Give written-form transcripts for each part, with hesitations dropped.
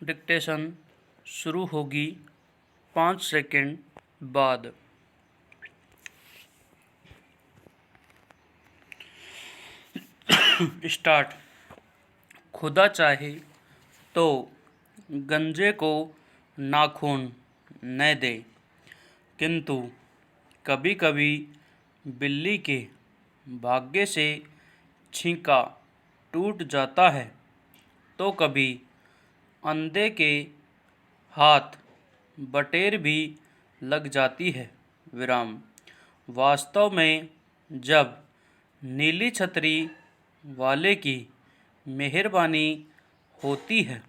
Dictation शुरू होगी 5 second बाद। स्टार्ट। खुदा चाहे तो गंजे को नाखून न दे, किंतु कभी कभी बिल्ली के भाग्य से छींका टूट जाता है, तो कभी अंधे के हाथ बटेर भी लग जाती है। विराम। वास्तव में जब नीली छतरी वाले की मेहरबानी होती है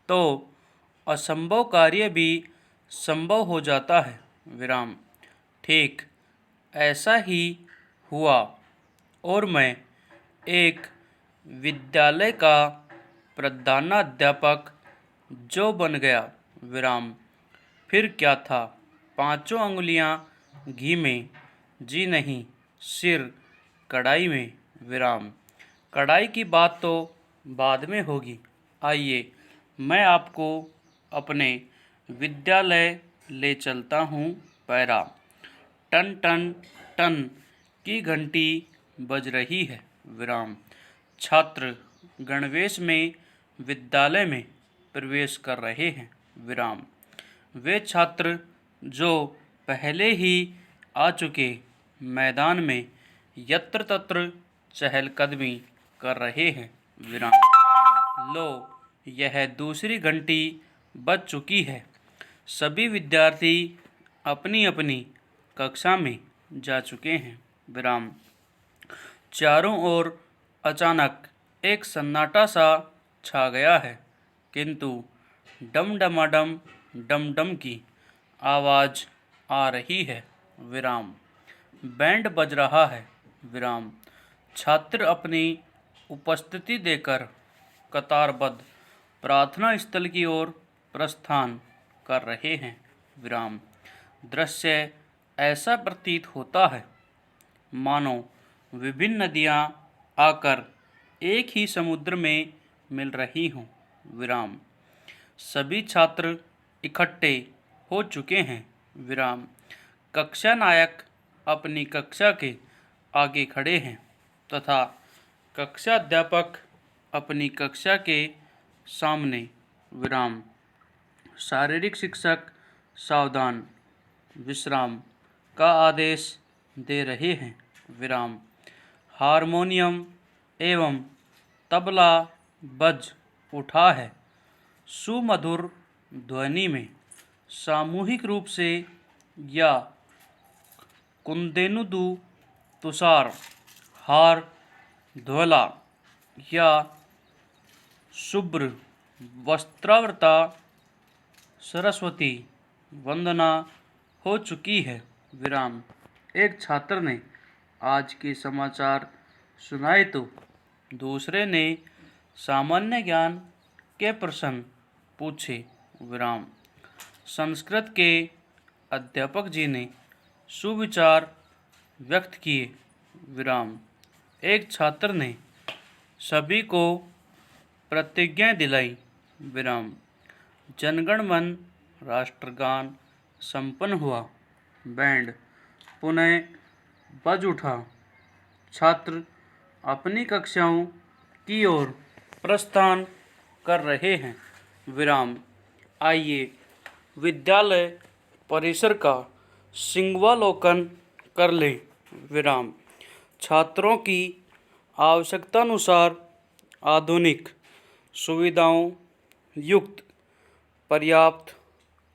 तो असंभव कार्य भी संभव हो जाता है। विराम। ठीक ऐसा ही हुआ और मैं एक विद्यालय का प्रधानाध्यापक जो बन गया। विराम। फिर क्या था, 5 अंगुलियां घी में, जी नहीं, सिर कढ़ाई में। विराम। कढ़ाई की बात तो बाद में होगी। आइए मैं आपको अपने विद्यालय ले चलता हूँ। पैरा। टन टन टन की घंटी बज रही है। विराम। छात्र गणवेश में विद्यालय में प्रवेश कर रहे हैं। विराम। वे छात्र जो पहले ही आ चुके मैदान में यत्र तत्र चहलकदमी कर रहे हैं। विराम। लो, यह दूसरी घंटी बज चुकी है। सभी विद्यार्थी अपनी अपनी कक्षा में जा चुके हैं। विराम। चारों ओर अचानक एक सन्नाटा सा छा गया है, किंतु डमडमाडम डमडम की आवाज़ आ रही है। विराम। बैंड बज रहा है। विराम। छात्र अपनी उपस्थिति देकर कतारबद्ध प्रार्थना स्थल की ओर प्रस्थान कर रहे हैं। विराम। दृश्य ऐसा प्रतीत होता है मानो विभिन्न नदियाँ आकर एक ही समुद्र में मिल रही हों। विराम। सभी छात्र इकट्ठे हो चुके हैं। विराम। कक्षा नायक अपनी कक्षा के आगे खड़े हैं तथा कक्षा अध्यापक अपनी कक्षा के सामने। विराम। शारीरिक शिक्षक सावधान, विश्राम का आदेश दे रहे हैं। विराम। हारमोनियम एवं तबला बज उठा है। सुमधुर ध्वनि में सामूहिक रूप से या कुंदेनुदु तुषार हार ध्वला या शुभ्र वस्त्रावृता सरस्वती वंदना हो चुकी है। विराम। एक छात्र ने आज के समाचार सुनाए तो दूसरे ने सामान्य ज्ञान के प्रश्न पूछे। विराम। संस्कृत के अध्यापक जी ने सुविचार व्यक्त किए। विराम। एक छात्र ने सभी को प्रतिज्ञा दिलाई। विराम। जनगण मन राष्ट्रगान संपन्न हुआ। बैंड पुनः बज उठा। छात्र अपनी कक्षाओं की ओर प्रस्थान कर रहे हैं। विराम। आइए विद्यालय परिसर का सिंहावलोकन कर लें। विराम। छात्रों की आवश्यकतानुसार आधुनिक सुविधाओं युक्त पर्याप्त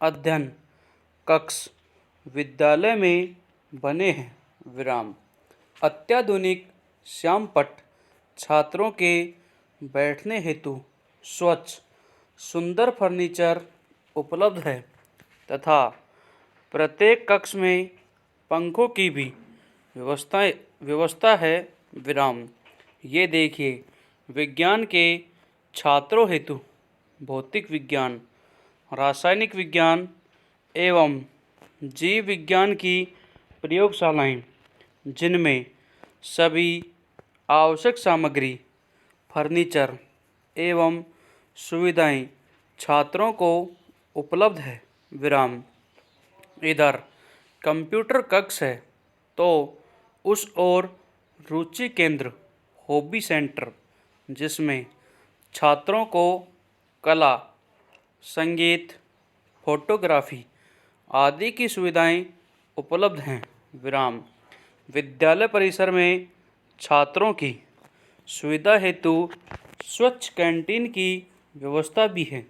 अध्ययन कक्ष विद्यालय में बने हैं। विराम। अत्याधुनिक श्यामपट्ट छात्रों के बैठने हेतु स्वच्छ सुंदर फर्नीचर उपलब्ध है तथा प्रत्येक कक्ष में पंखों की भी व्यवस्था है। विराम। ये देखिए, विज्ञान के छात्रों हेतु भौतिक विज्ञान, रासायनिक विज्ञान एवं जीव विज्ञान की प्रयोगशालाएं, जिनमें सभी आवश्यक सामग्री, फर्नीचर एवं सुविधाएं छात्रों को उपलब्ध है विराम। इधर कंप्यूटर कक्ष है तो उस ओर रुचि केंद्र हॉबी सेंटर, जिसमें छात्रों को कला, संगीत, फोटोग्राफी आदि की सुविधाएं उपलब्ध हैं विराम। विद्यालय परिसर में छात्रों की सुविधा हेतु स्वच्छ कैंटीन की व्यवस्था भी है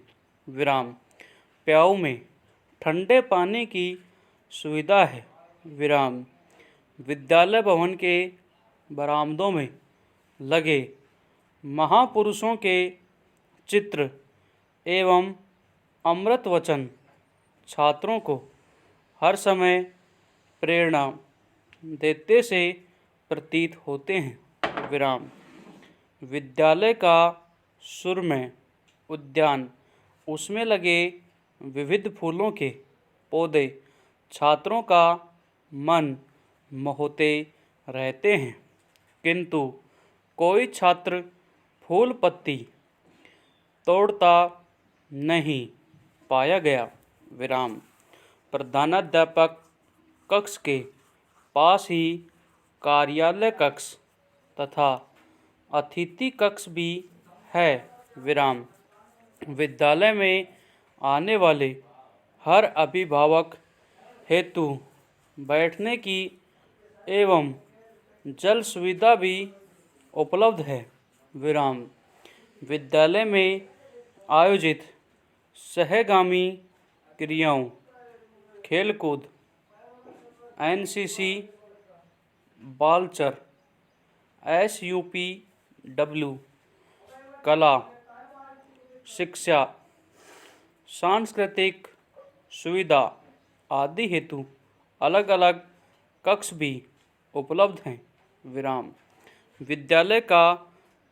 विराम। प्याऊ में ठंडे पानी की सुविधा है विराम। विद्यालय भवन के बरामदों में लगे महापुरुषों के चित्र एवं अमृत वचन छात्रों को हर समय प्रेरणा देते से प्रतीत होते हैं विराम। विद्यालय का सुरम्य उद्यान, उसमें लगे विविध फूलों के पौधे छात्रों का मन मोहते रहते हैं, किंतु कोई छात्र फूल पत्ती तोड़ता नहीं पाया गया विराम। प्रधानाध्यापक कक्ष के पास ही कार्यालय कक्ष तथा अतिथि कक्ष भी है विराम। विद्यालय में आने वाले हर अभिभावक हेतु बैठने की एवं जल सुविधा भी उपलब्ध है विराम। विद्यालय में आयोजित सहगामी क्रियाओं, खेलकूद, एनसीसी, बालचर, SUPW, कला, शिक्षा, सांस्कृतिक सुविधा आदि हेतु अलग अलग कक्ष भी उपलब्ध हैं विराम। विद्यालय का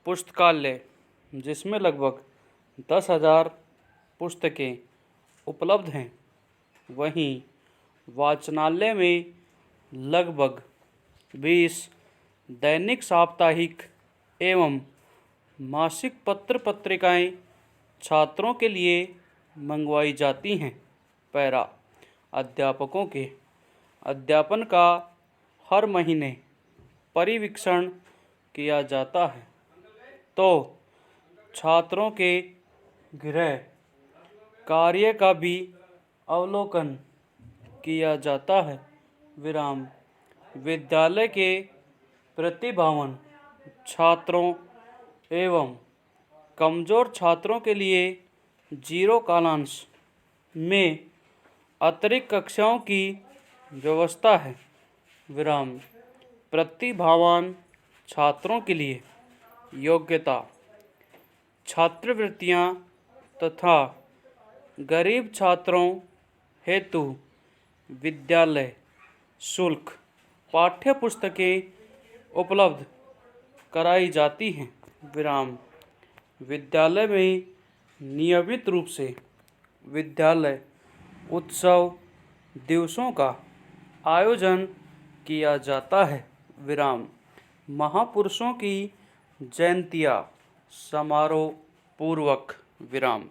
पुस्तकालय, जिसमें लगभग 10,000 पुस्तकें उपलब्ध हैं, वहीं वाचनालय में लगभग 20 दैनिक, साप्ताहिक एवं मासिक पत्र पत्रिकाएं छात्रों के लिए मंगवाई जाती हैं। पैरा अध्यापकों के अध्यापन का हर महीने परिवीक्षण किया जाता है, तो छात्रों के गृह कार्य का भी अवलोकन किया जाता है विराम। विद्यालय के प्रतिभावान छात्रों एवं कमज़ोर छात्रों के लिए 0 कालांश में अतिरिक्त कक्षाओं की व्यवस्था है विराम। प्रतिभावान छात्रों के लिए योग्यता, छात्रवृत्तियां तथा गरीब छात्रों हेतु विद्यालय शुल्क पाठ्य पुस्तकें उपलब्ध कराई जाती हैं विराम। विद्यालय में नियमित रूप से विद्यालय उत्सव दिवसों का आयोजन किया जाता है विराम। महापुरुषों की जयंतियाँ समारोह पूर्वक विराम।